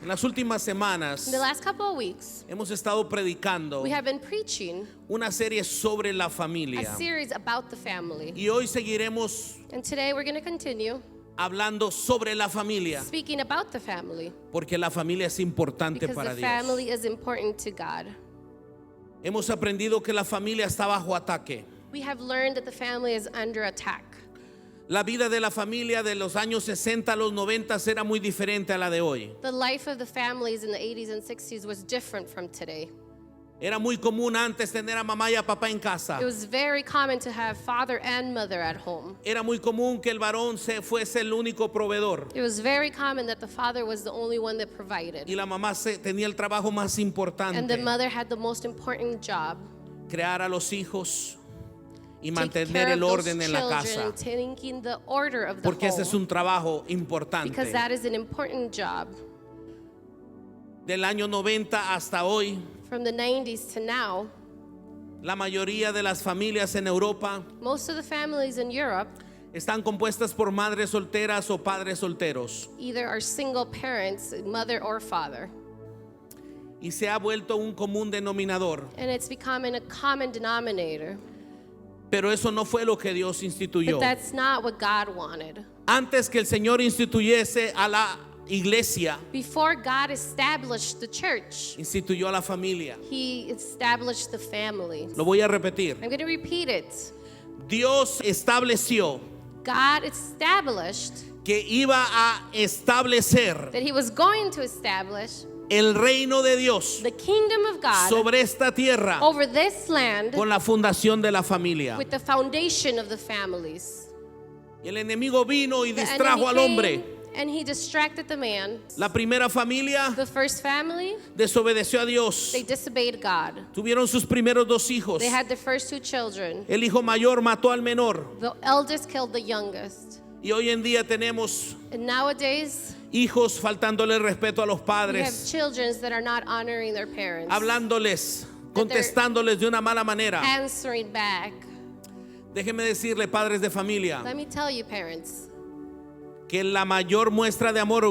En las últimas In semanas the last couple of weeks, hemos estado predicando we have been preaching una serie sobre la a familia. series about the family. Y hoy seguiremos And today we're going to continue hablando sobre la familia, speaking about the family porque la familia es importante because para the Dios. family is important to God. Hemos aprendido que la familia está bajo ataque. We have learned that the family is under attack. La vida de la familia de los años 60 a los 90 era muy diferente a la de hoy. The life of the families in the 80s and 60s was different from today. Era muy común antes tener a mamá y a papá en casa. It was very common to have father and mother at home. Era muy común que el varón fuese el único proveedor It was very common that the father was the only one that provided. y la mamá tenía el trabajo más And the importante, mother had the most important job. crear a los hijos y Take mantener care el of orden those en la children, casa, taking the order of the porque ese es home. un trabajo Because importante. that is an important job. Del año 90 hasta hoy, From the 90s to now, la mayoría de las familias en Europa most of the families in Europe están compuestas por madres solteras o padres solteros, either are single parents, mother or father. y se ha vuelto un común denominador. And it's becoming a common denominator. Pero eso no fue lo que Dios instituyó. But that's not what God wanted. Antes que el Señor instituyese a la iglesia, Before God established the church, instituyó a la familia. He established the family. Lo voy a repetir. I'm going to repeat it. Dios estableció God established que iba a establecer that He was going to establish el reino de Dios the kingdom of God sobre esta tierra over this land con la fundación de la familia. with the foundation of the families. Y el enemigo vino y The distrajo al enemy hombre. came and he distracted the man. La primera familia The first family, desobedeció a Dios. they disobeyed God. Tuvieron sus primeros dos hijos. They had their first two children. El hijo mayor mató al menor. The eldest killed the youngest. Y hoy en día tenemos And nowadays, hijos faltándole el respeto a los we have padres, children that are not honoring their parents, hablándoles, That they're contestándoles de una mala manera. answering back. Déjeme decirle, padres de familia, Let me tell you, parents, que la mayor muestra de amor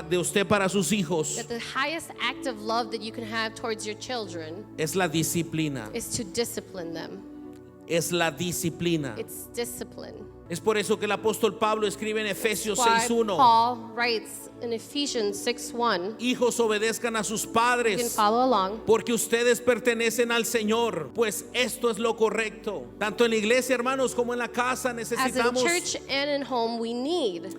de usted para sus hijos that the highest act of love that you can have towards your children es la disciplina. is to discipline them. Es la disciplina. It's discipline. Es por eso que el apóstol Pablo escribe en Efesios Why 6:1, Paul writes in Ephesians 6:1. hijos obedezcan a sus You can padres, follow along. porque ustedes pertenecen al Señor, pues esto es lo correcto. Tanto en la iglesia, hermanos, como en la casa As in necesitamos church and in home, we need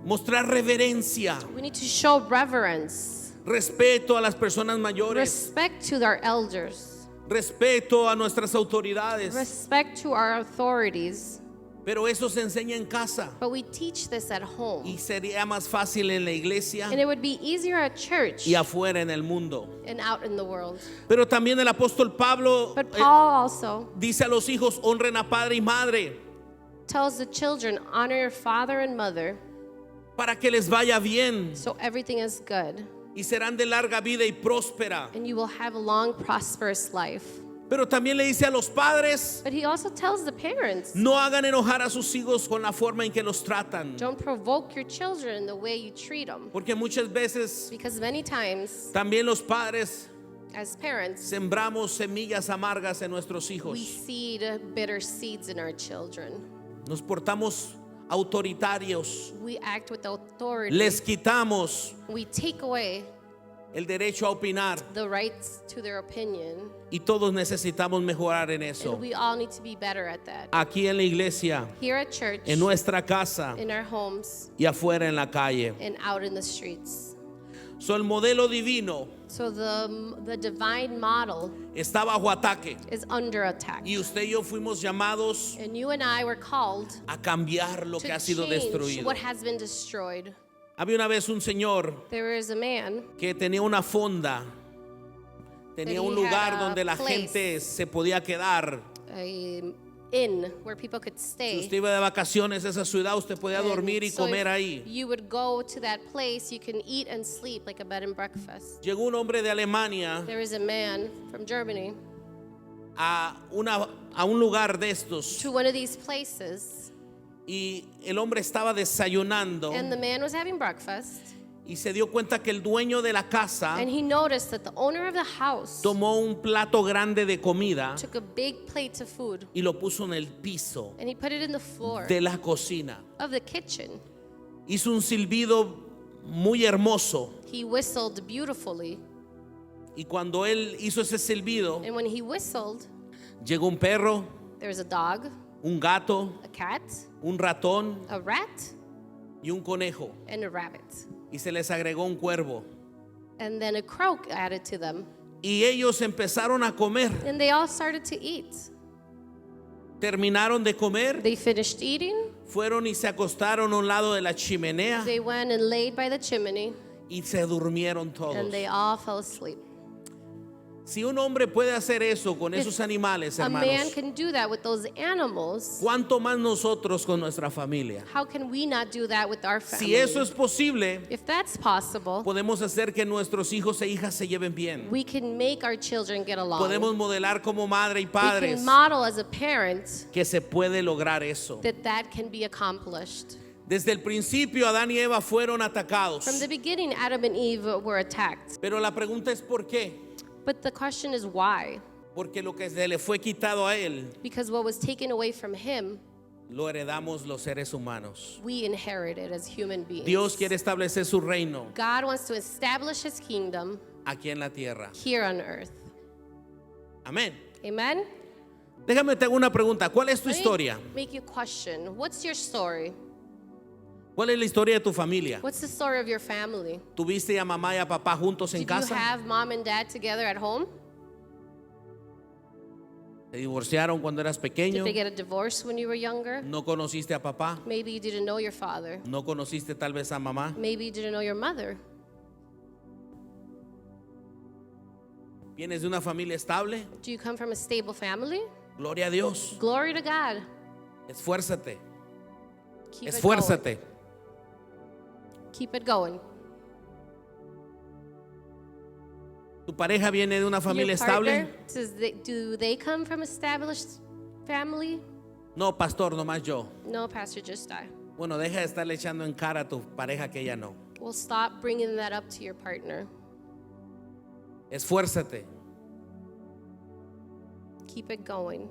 mostrar reverencia, to show reverence, respeto a las personas mayores, respect to our elders, respeto a nuestras autoridades. respect to our authorities. Pero eso se enseña en casa But we teach this at home. y sería más fácil en la iglesia And it would be easier at church y afuera en el mundo. and out in the world. Pero también el apóstol Pablo But Paul also dice a los hijos, honren a padre y madre tells the children, honor your father and mother, para que les vaya bien so everything is good y serán de larga vida y próspera. and you will have a long, prosperous life. Pero también le dice a los padres, But he also tells the parents, no hagan enojar a sus hijos con la forma en que los tratan, don't provoke your children in the way you treat them. porque muchas veces Because many times, también los padres as parents, sembramos semillas amargas en nuestros we hijos. seed bitter seeds in our children. Nos portamos autoritarios, We act with authority. les quitamos We take away el derecho a opinar the rights to their opinion. y todos necesitamos mejorar en eso. And we all need to be better at that. Aquí en la iglesia, Here at church, en nuestra casa in our homes, y afuera en la calle. and out in the streets. So, el modelo divino So the divine model está bajo ataque is under attack. y usted y yo fuimos llamados And you and I were called a cambiar lo que to ha sido change destruido. what has been destroyed. Había una vez un señor There is a man que tenía una fonda, tenía That un he lugar had a donde la place. gente se podía quedar. a inn where people could Si stay. usted iba de vacaciones a esa ciudad, usted podía And dormir y so if comer ahí. you would go to that place, you can eat and sleep like a bed and breakfast. Llegó un hombre de Alemania There is a man from Germany a un lugar de estos to one of these places, y el hombre estaba desayunando and the man was having breakfast, y se dio cuenta que el dueño de la casa And he noticed that the owner of the house tomó un plato grande de comida took a big plate of food y lo puso en el piso and he put it in the floor de la cocina. of the kitchen. Hizo un silbido muy hermoso He whistled beautifully. y cuando él hizo ese silbido, And when he whistled, llegó un perro, there was a dog, un gato, a cat, un ratón a rat, y un conejo, and a rabbit. y se les agregó un cuervo. And then a crow added to them. Y ellos empezaron a comer. And they all started to eat. Terminaron de comer, They finished eating. fueron y se acostaron a un lado de la chimenea They went and laid by the chimney. y se durmieron todos. And they all fell asleep. Si un hombre puede hacer eso con If esos animales, A man hermanos, can do that with those animals. ¿cuánto más nosotros con nuestra familia? How can we not do that with our family? Si eso es posible, If that's possible, podemos hacer que nuestros hijos e hijas se lleven bien. we can make our children get along. Podemos modelar como madre y We padres can model as a parent que se puede lograr eso. that can be accomplished. Desde el principio, Adán y Eva fueron atacados. From the beginning, Adam and Eve were attacked. Pero la pregunta es ¿por qué? But the question is why? Porque lo que se le fue quitado a él, Because what was taken away from him, lo heredamos los seres humanos. we inherited as human beings. Dios quiere establecer su reino God wants to establish his kingdom aquí en la tierra. here on earth. Amén. Amen? Déjame te hago una pregunta. ¿Cuál es tu Let me historia? make you question. What's your story? ¿Cuál es la historia de tu familia? What's the story of your family? ¿Tuviste a mamá y a papá juntos en Did you casa? have mom and dad together at home? ¿Te divorciaron cuando eras pequeño? Did they get a divorce when you were younger? ¿No conociste a papá? Maybe you didn't know your father. ¿No conociste tal vez a mamá? Maybe you didn't know your mother. ¿Vienes de una familia estable? Do you come from a stable family? Gloria a Dios. Glory to God. Esfuérzate. Keep it going. Esfuérzate. Keep it going. ¿Tu pareja viene de una familia Your partner, estable? do they come from established family? No, pastor, nomás yo. No, Pastor, just I. Bueno, deja de estarle echando en cara a tu pareja que ella no. Well, stop bringing that up to your partner. Esfuérzate. Keep it going.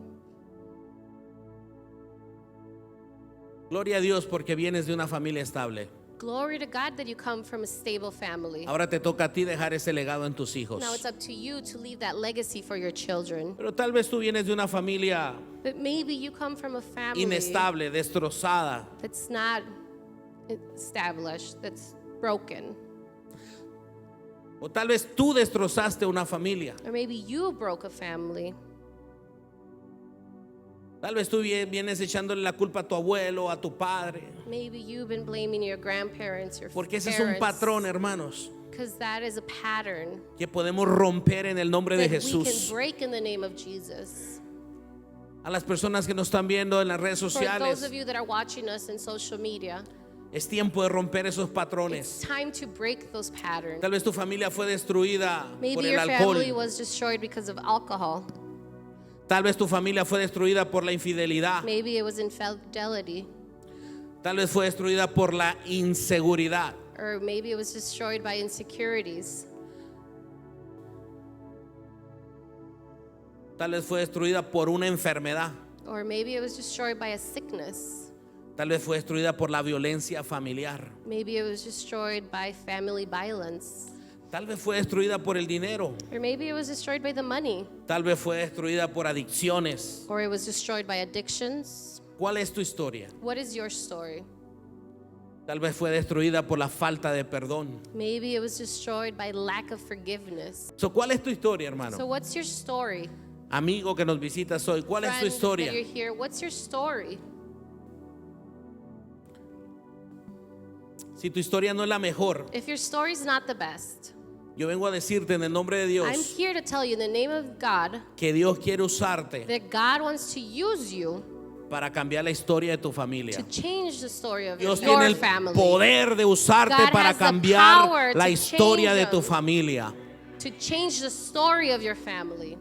Gloria a Dios porque vienes de una familia estable. Glory to God that you come from a stable family. Ahora te toca a ti dejar ese legado en tus hijos. Now it's up to you to leave that legacy for your children. Pero tal vez tú vienes de una familia But maybe you come from a family inestable, destrozada. that's not established, that's broken. O tal vez tú destrozaste una familia. Or maybe you broke a family. Tal vez tú vienes echándole la culpa a tu abuelo, a tu padre. Maybe you've been blaming your grandparents, your Porque ese es un parents. patrón, hermanos, Because that is a pattern que podemos romper en el nombre de that we can Jesús. break in the name of Jesus. A las personas que nos están viendo en las redes For those sociales, of you that are watching us in social media, es tiempo de romper esos it's patrones. time to break those patterns. Tal vez tu familia fue destruida por Maybe el your family alcohol. was destroyed because of alcohol. Tal vez tu familia fue destruida por la infidelidad. Maybe it was infidelity. Tal vez fue destruida por la inseguridad. Or maybe it was destroyed by insecurities. Tal vez fue destruida por una enfermedad. Or maybe it was destroyed by a sickness. Tal vez fue destruida por la violencia familiar. Maybe it was destroyed by family violence. Tal vez fue destruida por el dinero. Or maybe it was destroyed by the money. Tal vez fue destruida por adicciones. Or it was destroyed by addictions. ¿Cuál es tu historia? What is your story? Tal vez fue destruida por la falta de perdón. Maybe it was destroyed by lack of forgiveness. ¿Cuál es tu historia, So hermano? what's your story? Amigo que nos visitas hoy, ¿cuál es tu Friend historia? that you're here, what's your story? Si tu historia no es la mejor, If your story's not the best, yo vengo a decirte en el nombre de I'm Dios here to tell you in the name of God que Dios quiere usarte that God wants to use you para cambiar la historia de tu to familia. change the story of Dios tiene your el family, poder de usarte God para has the cambiar power la to historia change de tu them. familia. to change the story of your family.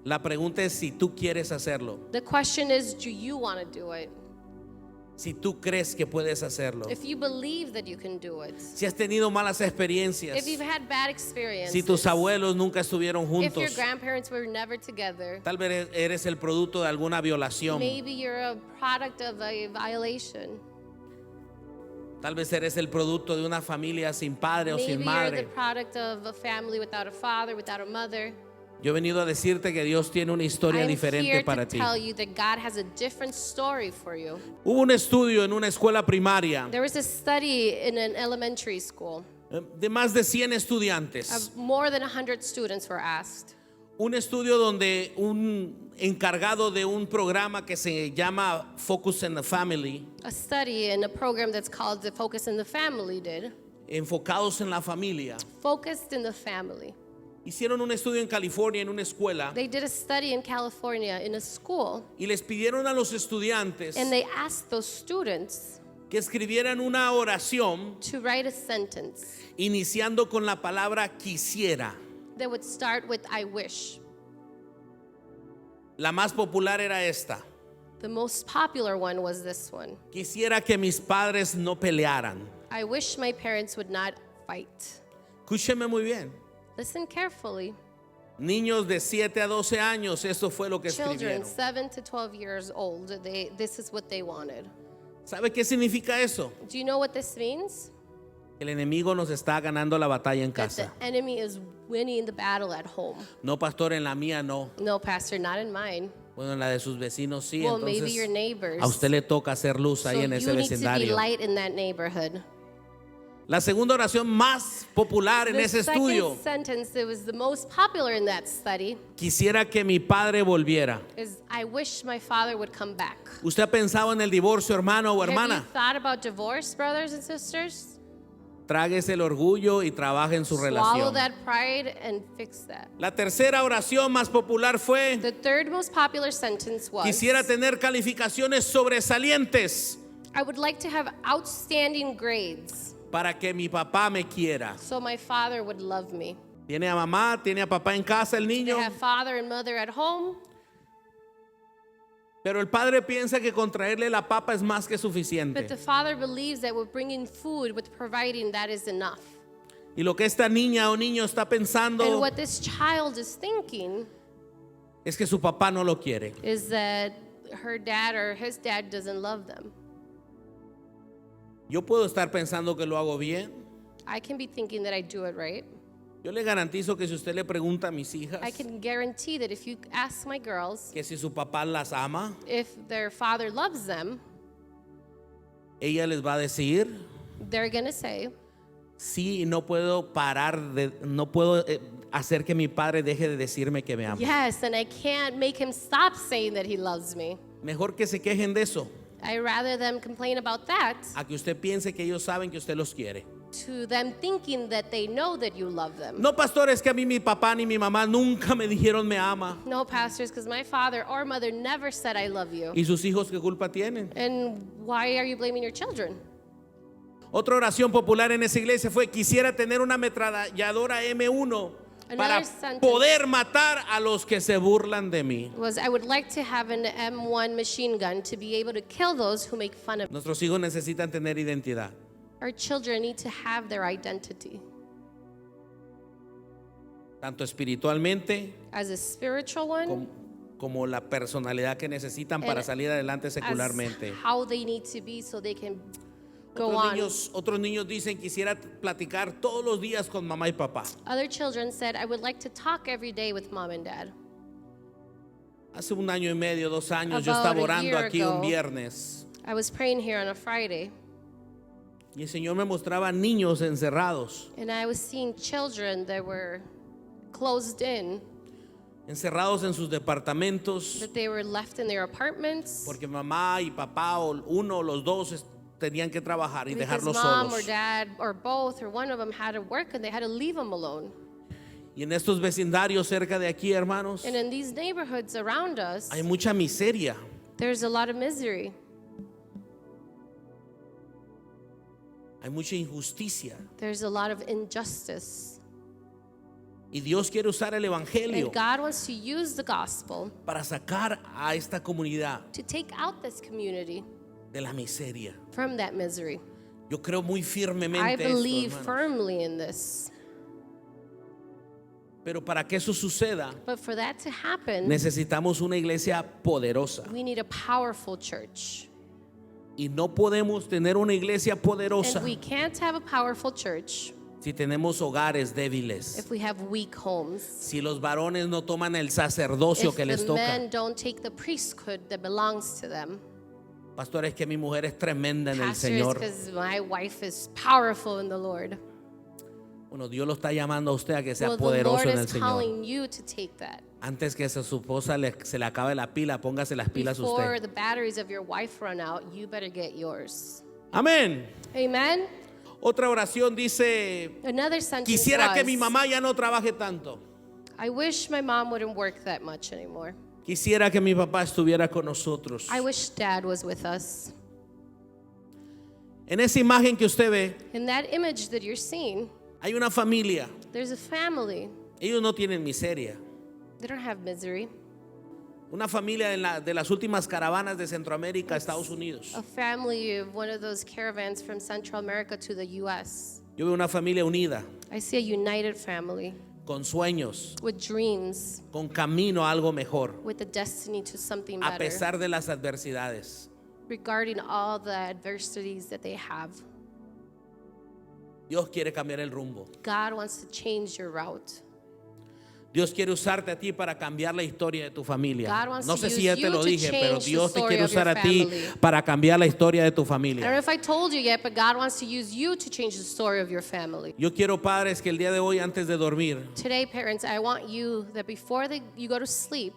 La pregunta es si tú quieres hacerlo. The question is, do you want to do it? Si tú crees que puedes hacerlo. If you believe that you can do it. Si has tenido malas experiencias. If you've had bad experiences. Si tus abuelos nunca estuvieron If your juntos. grandparents were never together. Tal vez eres el producto de alguna violación. Maybe you're a product of a violation. Tal vez eres el producto de una familia sin padre o sin Maybe you're madre. the product of a family without a father, without a mother. Yo he venido a decirte que Dios tiene una historia I'm diferente here para to ti. tell you that God has a different story for you. Hubo un estudio en una escuela primaria There was a study in an elementary school. de más de 100 estudiantes. Of more than 100 students were asked. Un estudio donde un encargado de un programa que se llama Focus on the Family, A study in a program that's called the Focus in the Family did. enfocados en la familia, Focused in the Family. hicieron un estudio en California en una escuela They did a study in California in a school, y les pidieron a los estudiantes and they asked those students que escribieran una oración to write a sentence iniciando con la palabra quisiera. that would start with I wish. La más popular era esta: The most popular one was this one. quisiera que mis padres no pelearan. I wish my parents would not fight. Escúcheme muy bien. Listen carefully. Niños de 7 a 12 años, eso fue lo que Children escribieron. 7 to 12 years old, this is what they wanted. ¿Sabe qué significa eso? Do you know what this means? El enemigo nos está ganando la batalla en That the casa. enemy is winning the battle at home. No, pastor, en la mía no. No, Pastor, not in mine. Bueno, en la de sus vecinos sí. Well, maybe your Entonces, neighbors. a usted le toca hacer luz So ahí en ese you need to be vecindario. light in that neighborhood. La segunda oración más popular en The ese second estudio: sentence that was the most popular in that study quisiera que mi padre volviera. is I wish my father would come back. ¿Usted ha pensado en el divorcio, hermano o Have you hermana? thought about divorce, brothers and sisters? Tráguese el orgullo y trabaje en su Swallow relación. that pride and fix that. La tercera oración más popular fue: The third most popular sentence was quisiera tener calificaciones sobresalientes I would like to have outstanding grades para que mi papá me quiera. so my father would love me. ¿Tiene a mamá, tiene a papá en casa el They niño? have father and mother at home, Pero el padre piensa que con traerle la papa es más que but the suficiente. father believes that with bringing food, with providing, that is enough. Y lo que esta niña o niño está And pensando what this child is thinking es que su papá no lo quiere. is that her dad or his dad doesn't love them. Yo puedo estar pensando que lo hago bien. I can be thinking that I do it right. Yo le garantizo que si usted le pregunta a mis hijas I can guarantee that if you ask my girls que si su papá las ama, if their father loves them, ella les va a decir: they're going to say, sí, no puedo hacer que mi padre deje de decirme que me ama. yes, and I can't make him stop saying that he loves me. Mejor que se quejen de eso, I rather them complain about that a que usted piense que ellos saben que usted los quiere. to them thinking that they know that you love them. No, pastor, es que a mí mi papá ni mi mamá nunca me dijeron me ama. No, pastors, because my father or mother never said I love you. ¿Y sus hijos qué culpa tienen? And why are you blaming your children? Otra oración popular en esa iglesia fue: quisiera tener una ametralladora M1 para Another sentence. poder matar a los que se burlan de mí. Was I would like to have an M1 machine gun to be able to kill those who make fun of me. Nuestros hijos necesitan tener identidad. Our children need to have their identity Tanto espiritualmente as a spiritual one, como la personalidad que necesitan para And salir adelante as secularmente. how they need to be so they can go on. Otros niños dicen: quisiera platicar todos los días con mamá y papá. Other children said, I would like to talk every day with mom and dad. Hace 1 año y medio, 2 años, yo About estaba a orando year aquí un ago. viernes I was praying here on a Friday, y el Señor me mostraba niños encerrados, and I was seeing children that were closed in, encerrados en sus departamentos, that they were left in their apartments porque mamá y papá o uno o los dos tenían que trabajar y because dejarlos mom or solos. dad or both or one of them had to work and they had to leave them alone. Y en estos vecindarios cerca de aquí, hermanos, And in these neighborhoods around us, hay mucha miseria. there's a lot of misery. Hay mucha injusticia. There's a lot of injustice. Y Dios quiere usar el evangelio And God wants to use the gospel para sacar a esta comunidad to take out this community de la miseria. from that misery. Yo creo muy I firmemente esto, believe hermanos. firmly in this. Pero para que eso suceda, But for that to happen, necesitamos una iglesia poderosa. we need a powerful church. Y no podemos tener una iglesia poderosa And we can't have a powerful church si tenemos hogares débiles. if we have weak homes. Si los varones no toman el sacerdocio If que les the toca. men don't take the priesthood that belongs to them. Pastor, es que mi mujer es tremenda en el Pastor, Señor. because my wife is powerful in the Lord. Bueno, Dios lo está llamando a usted a que sea Well, the Lord poderoso en el is Señor. calling you to take that. Antes que a su esposa se le acabe la pila, póngase las pilas Before usted. the batteries of your wife run out, you better get yours. Amén. Amen. Otra oración dice, Another sentence quisiera que mi was, mamá ya no trabaje tanto. I wish my mom wouldn't work that much anymore. Quisiera que mi papá estuviera con nosotros. I wish dad was with us. En esa imagen que usted ve, In that image that you're seeing, hay una familia. there's a family. Ellos no tienen miseria. They don't have misery. Una familia de las últimas caravanas de Centroamérica a Estados Unidos. A family of one of those caravans from Central America to the U.S. Yo veo una familia unida, I see a united family con sueños, with dreams, con camino a algo mejor, with a destiny to something a better, pesar de las adversidades. regarding all the adversities that they have. Dios quiere cambiar el rumbo. God wants to change your route. Dios quiere usarte a ti para cambiar la historia de tu familia. God wants No to sé si use ya te you lo to dije, pero change the Dios te story quiere of your usar a ti family. para cambiar la historia de tu I don't know familia. if I told you yet, but God wants to use you to change the story of your family. Yo quiero, padres, que el día de hoy, antes de dormir, Today, parents, I want you that before you go to sleep,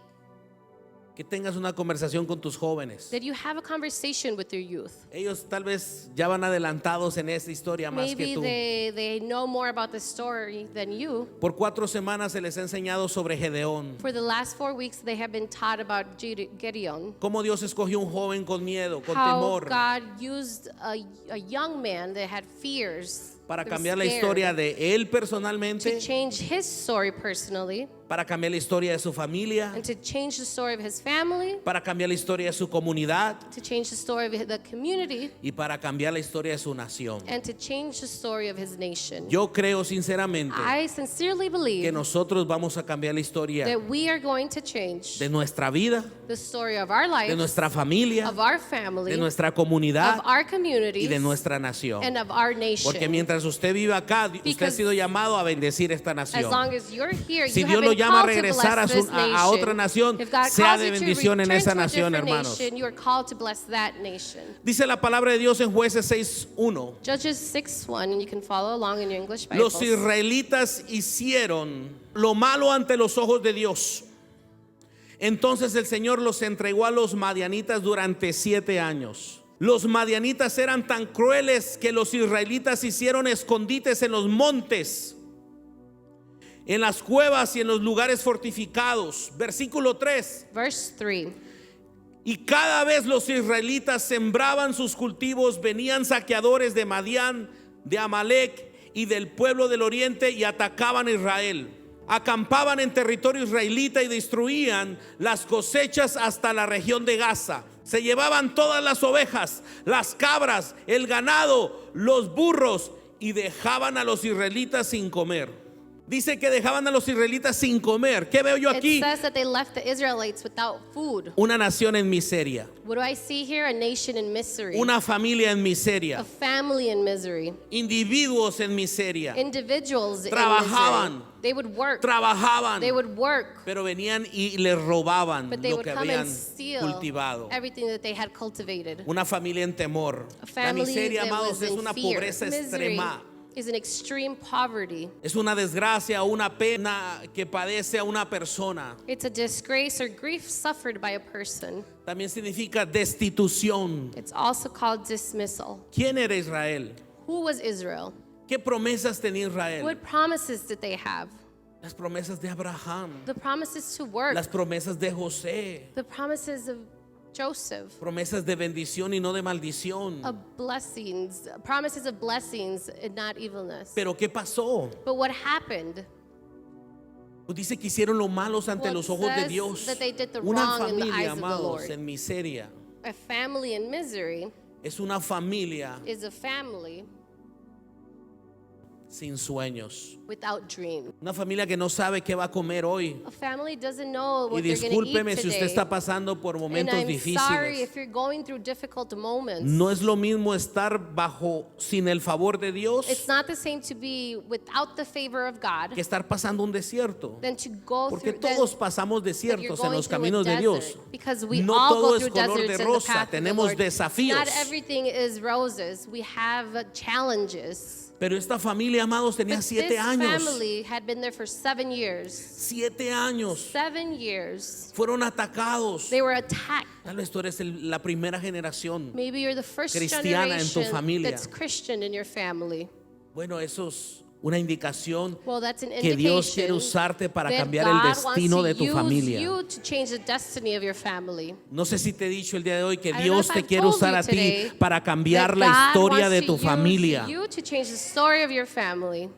que tengas una conversación con tus jóvenes. that you have a conversation with your youth. Ellos tal vez ya van adelantados en esta historia más que Maybe tú. they know more about the story than you. Por 4 semanas se les ha enseñado sobre Gedeón. For the last 4 weeks, they have been taught about Gideon. Cómo Dios escogió un joven con miedo, con How temor, God used a young man that had fears, para that was cambiar la scared, historia de él to personalmente, change his story personally, para cambiar la historia de su familia, and to change the story of his family, para cambiar la historia de su comunidad to change the story of the community, y para cambiar la historia de su nación. and to change the story of his nation. Yo creo sinceramente I sincerely que believe nosotros vamos a cambiar la historia that we are going to change de nuestra vida, the story of our life, de nuestra familia, of our family, de nuestra of comunidad our y communities, de nuestra nación. and of our nation. Porque mientras usted viva acá, usted ha Because sido llamado a bendecir esta As nación. long as you're here, Si you Dios have lo been llama a called to regresar bless this a otra nación, If God sea calls de you to bendición en return esa to a nación, different hermanos. nation, you are called to bless that nation. Dice la palabra de Dios en Jueces 6:1. Judges 6:1, and you can follow along in your English Los Bibles. israelitas hicieron lo malo ante los ojos de Dios. Entonces el Señor los entregó a los madianitas durante 7 años. Los madianitas eran tan crueles que los israelitas hicieron escondites en los montes, en las cuevas y en los lugares fortificados. Versículo 3. Verse 3. Y cada vez los israelitas sembraban sus cultivos, venían saqueadores de Madián, de Amalek y del pueblo del oriente y atacaban a Israel. Acampaban en territorio israelita y destruían las cosechas hasta la región de Gaza. Se llevaban todas las ovejas, las cabras, el ganado, los burros y dejaban a los israelitas sin comer. Dice que dejaban a los israelitas sin comer. ¿Qué veo yo It aquí? says that they left the Israelites without food. Una nación en miseria, What do I see here? A nation in misery. una familia en A miseria, family in misery. individuos en miseria. Individuals Trabajaban. in misery. They would work. Trabajaban, They would work. pero venían y les robaban But they lo would que come habían and steal cultivado. everything that they had cultivated. Una familia en temor. A La family miseria, that amados, was es in una fear. pobreza Misery extrema. is an extreme poverty. Es una desgracia, una pena que padece a una persona. It's a disgrace or grief suffered by a person. También significa destitución. It's also called dismissal. ¿Quién era Israel? Who was Israel? ¿Qué promesas tenía Israel? What promises did they have? Las promesas de Abraham, The promises to work. las promesas de José, The promises of Joseph. promesas de bendición y no de maldición. Of blessings. Promises of blessings and not evilness. Pero ¿qué pasó? But what happened? Pues dice que hicieron lo malos ante Well, los it ojos de says Dios. that they did the Una wrong in the familia, eyes of the amados, Lord. en miseria. A family in misery. es una familia is a family sin sueños. without dreams. Una familia que no sabe qué va a comer hoy. A family doesn't know Y what they're going to discúlpeme eat si usted today. está pasando por And momentos I'm sorry difíciles. if you're going through difficult moments. No es lo mismo estar bajo sin el favor de Dios It's not the same to be without the favor of God que estar pasando un desierto. than to go Porque through todos pasamos that you're desiertos en going los through a caminos de Dios. desert. Because we No all todo go es through color deserts de in the rosa. path of the Tenemos Lord. desafíos. Not everything is roses. We have challenges. Pero esta familia, amados, tenía But 7 this años. family had been there for 7 years. 7 años. 7 years. Fueron atacados. They were attacked. Tal vez tú eres la primera generación. Maybe you're the first Cristiana en tu generation familia. that's Christian in your family. Bueno, eso es una indicación Well, that's an que Dios quiere indication usarte para that cambiar el God wants destino to de tu use familia. you to change the destiny of your family. No sé si te he dicho el día de hoy que I don't know Dios if te I've quiere told usar you a ti today para cambiar that la God historia wants de to tu use familia. you to change the story of your family.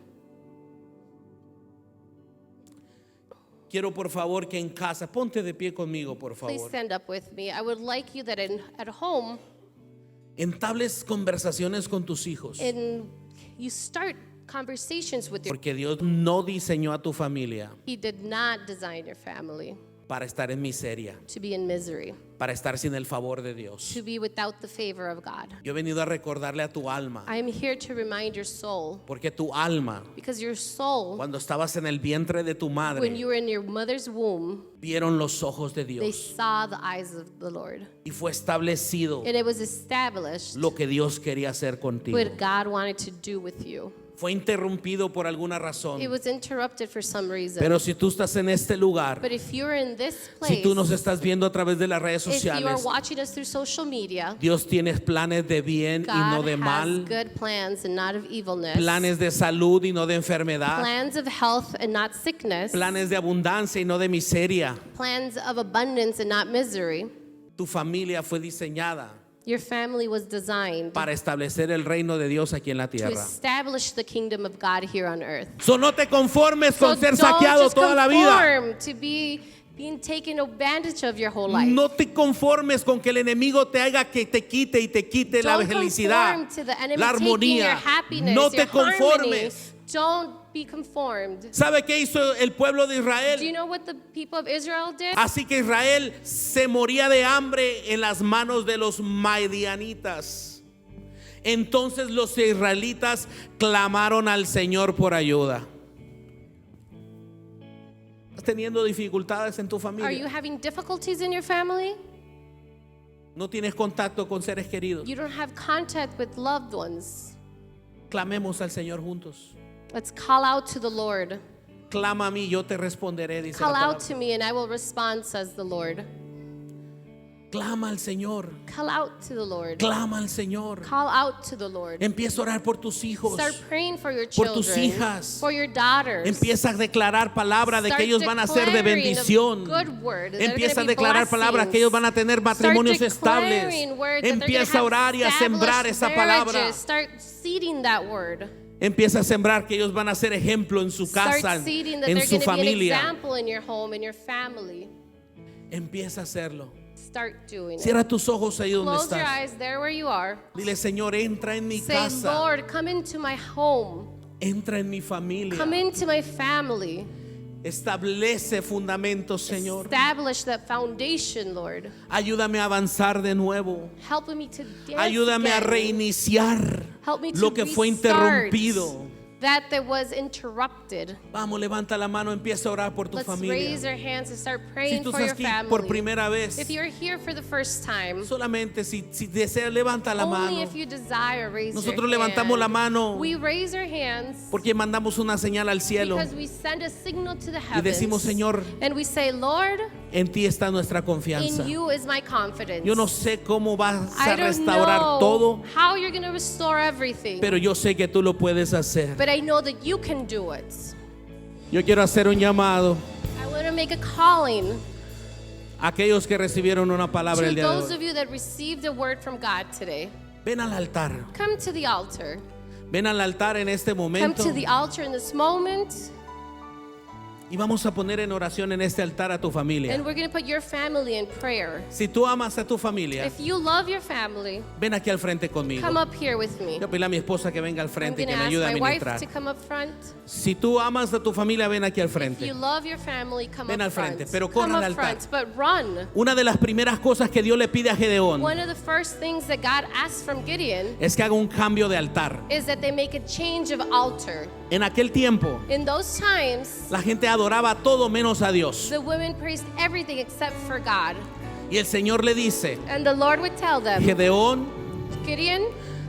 Quiero por favor que en casa, ponte de pie conmigo, por Please favor. stand up with me. I would like you that at home, Entables conversaciones con tus hijos. you start conversations with your. Porque Dios no diseñó a tu familia He did not design your family para estar en miseria, to be in misery, para estar sin el favor de Dios. to be without the favor of God. Yo he venido a recordarle a tu alma, I am here to remind your soul, porque tu alma, because your soul, cuando estabas en el vientre de tu when madre, you were in your mother's womb, vieron los ojos de they Dios saw the eyes of the Lord. y fue establecido And it was established lo que Dios quería hacer contigo. what God wanted to do with you. Fue interrumpido por alguna razón. It was interrupted for some reason. Pero si tú estás en este lugar, But if you're in this si place, tú nos estás viendo a través de las redes if you are sociales, watching us through social media, Dios tiene planes de bien y no God de has mal, good plans and not of evilness, planes de salud y no de enfermedad, plans of health and not sickness, planes de abundancia y no de miseria. plans of abundance and not misery. Tu familia fue diseñada Your family was designed para establecer el reino de Dios aquí en la to tierra. establish the kingdom of God here on earth. So no te conformes con So ser don't saqueado just toda la vida. conform to be being taken advantage of your whole life. No te conformes con que el enemigo te haga que te quite y te quite la Don't felicidad, conform to the enemy la taking your armonía. happiness, No your te conformes. harmony. Don't be conformed. ¿Sabe qué hizo el pueblo de Do you Israel? know what the people of Israel did? Así que Israel se moría de hambre en las manos de los madianitas. Entonces los israelitas clamaron al Señor por ayuda. ¿Estás teniendo dificultades en tu Are you familia? having difficulties in your family? ¿No tienes contacto con seres queridos? You don't have contact with loved ones. Clamemos al Señor juntos. Let's call out to the Lord. Clama a mí, yo te responderé, dice la Call out palabra. to me and I will respond, says the Lord. Clama al Señor. Call out to the Lord. Clama al Señor. Call out to the Lord. Empieza a orar por tus hijos. Start praying for your Por tus children, hijas. for your daughters. Empieza a declarar palabra de Start que ellos van a ser de declaring bendición. a good word, that they're Empieza a gonna be declarar palabra que ellos van a tener matrimonios estables. declaring word that they're Empieza a gonna orar y a have sembrar esa established palabra. marriages. Start seeding that word. Empieza a sembrar que ellos van a ser ejemplo en su casa, Start seeding that en they're su going to be an familia. example in your home, in your family. Empieza a hacerlo. Start doing it. Cierra tus ojos ahí donde Close your estás. eyes there where you are. Dile, Señor, entra en mi Say, casa. Lord, come into my home. Entra en mi familia. Come into my family. Establece fundamentos, Señor. Establish that foundation, Lord. Ayúdame a avanzar de nuevo. Help me to dance Ayúdame a again. reiniciar Help me to lo que fue restart interrumpido. that was interrupted. Vamos, levanta la mano, empieza a orar por tu Let's familia. raise our hands and start Si praying tú for estás your aquí family. por primera vez, If you're here for the first time, solamente si deseas, levanta la only mano. if you desire, raise Nosotros your levantamos hand. la mano We raise our hands porque mandamos una señal al cielo because we send a signal to the y heavens. decimos, Señor, And we say, Lord, en ti está nuestra confianza. in you is my confidence. Yo no sé cómo vas I a don't restaurar know todo, how you're going to restore everything, pero yo sé que tú lo puedes hacer. but I know that you can do it. Yo quiero hacer un llamado I want to make a calling a aquellos que recibieron una palabra to el día de those hoy. of you that received a word from God today. Ven al altar. Come to the altar. Ven al altar en este Come momento to the altar in this moment Y vamos a poner en oración en este altar a tu familia. And we're going to put your family in prayer. Si tú amas a tu familia, If you love your family, ven aquí al frente conmigo. come up here with me. Yo pedí a mi esposa que venga al I'm frente y going que to me ask ayude a my wife ministrar. to come up front. Si tú amas a tu familia, ven aquí al If frente. you love your family, come Ven up al frente, front. pero Come corran up al altar. front, but run. Una de las primeras cosas que Dios le pide a Gedeón One of the first things that God asked from Gideon es que haga un cambio de altar. is that they make a change of altar. En aquel tiempo, In those times, la gente adoraba todo menos a Dios. the women praised everything except for God. Y el Señor le dice, And the Lord would tell them, Gedeón, Gideon,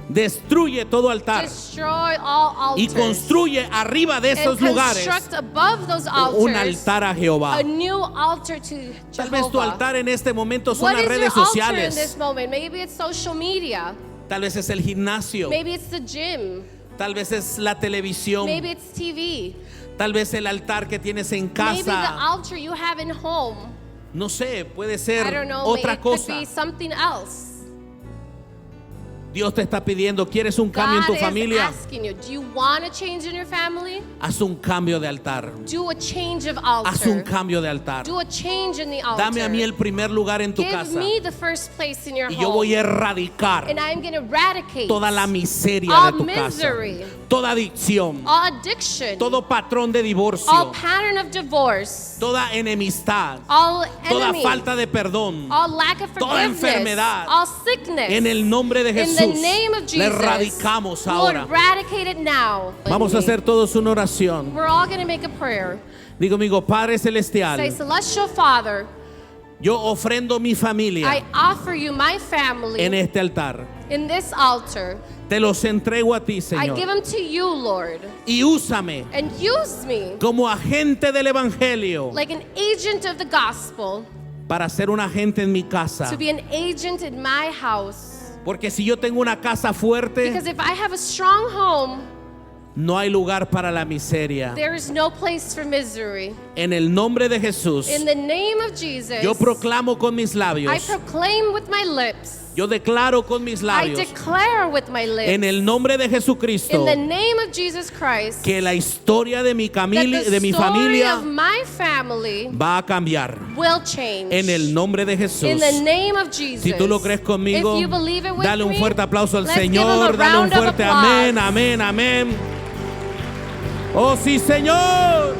destruye todo altar destroy all y altars construye arriba de esos and lugares construct above those un altars altar a Jehová. a new altar to Tal vez tu Jehovah. altar en este momento son What las is your redes altar in this sociales. moment? Maybe it's social media. Tal vez es el gimnasio. Maybe it's the gym. Tal vez es la televisión. Maybe it's TV. Tal vez el altar que tienes en Maybe the casa. altar you have in home. No sé, puede I ser don't know. otra It could cosa. be something else. Dios te está pidiendo, ¿quieres un cambio en God tu familia? is asking you, do you want a change in your family? Haz un cambio de altar. Do a change of Haz un altar. cambio de altar. Do a change in the altar. Dame a mí el primer lugar en tu Give casa. me the first place in your Y yo home. voy a erradicar And I'm going to eradicate toda la miseria all de tu casa. misery, Toda adicción. all addiction, Todo patrón de all divorcio. pattern of divorce, Toda enemistad. all Toda enemy, falta de perdón. all lack of toda forgiveness, enfermedad. all sickness. En el nombre de In Jesús. the name of Le Jesus, erradicamos we'll ahora. eradicate it now. Vamos a hacer todos una oración. We're all going to make a prayer. Digo, amigo, Padre Say, Celestial, Celestial Father, yo ofrendo mi I familia offer you my family en este altar. in this altar. Te los entrego a ti, I Señor. give them to you, Lord, Y úsame and use me como agente del Evangelio like an agent of the gospel, para ser un agente en mi casa. to be an agent in my house. Porque si yo tengo una casa fuerte, Because if I have a strong home, no hay lugar para la miseria. there is no place for misery. En el nombre de Jesús, In the name of Jesus, yo proclamo con mis I labios, proclaim with my lips, yo declaro con mis I labios, declare with my lips, en el nombre de in Jesucristo, the name of Jesus Christ, que la historia de mi, that the de mi story familia of my family va a cambiar. will change. En el nombre de Jesús. In the name of Jesus. Si tú lo crees conmigo, If you believe it with dale un me, fuerte aplauso al let's give him Señor, a dale un round of fuerte applause. amén, amén, amén. Oh sí, Señor.